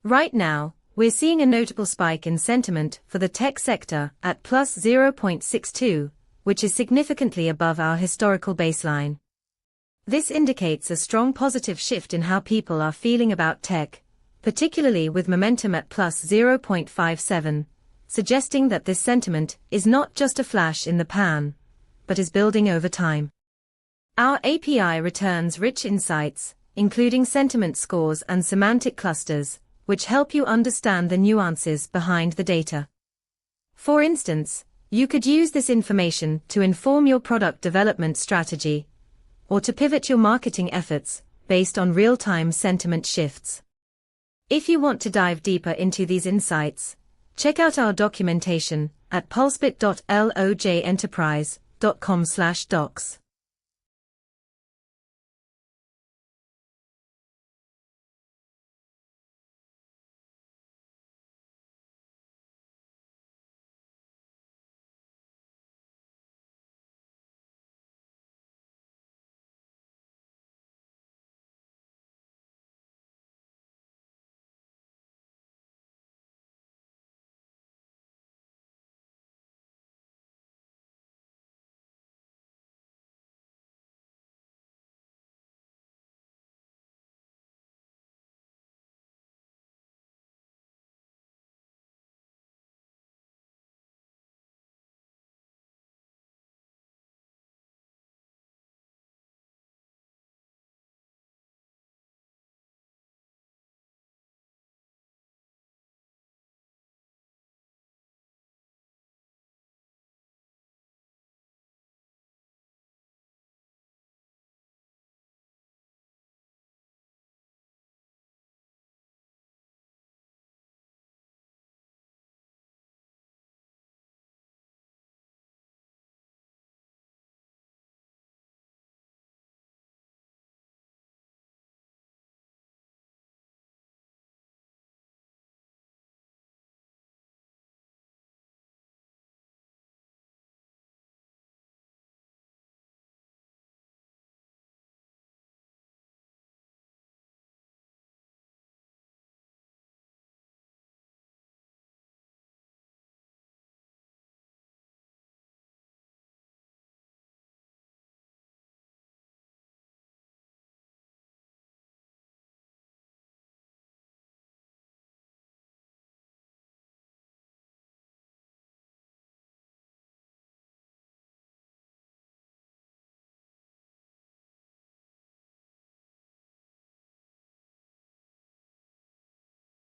Right now, we're seeing a notable spike in sentiment for the tech sector at plus 0.62, which is significantly above our historical baseline. This indicates a strong positive shift in how people are feeling about tech, particularly with momentum at plus 0.57, suggesting that this sentiment is not just a flash in the pan, but is building over time. Our API returns rich insights, including sentiment scores and semantic clusters, which help you understand the nuances behind the data. For instance, you could use this information to inform your product development strategy, or to pivot your marketing efforts based on real-time sentiment shifts. If you want to dive deeper into these insights, check out our documentation at pulsebit.lojenterprise.com/docs.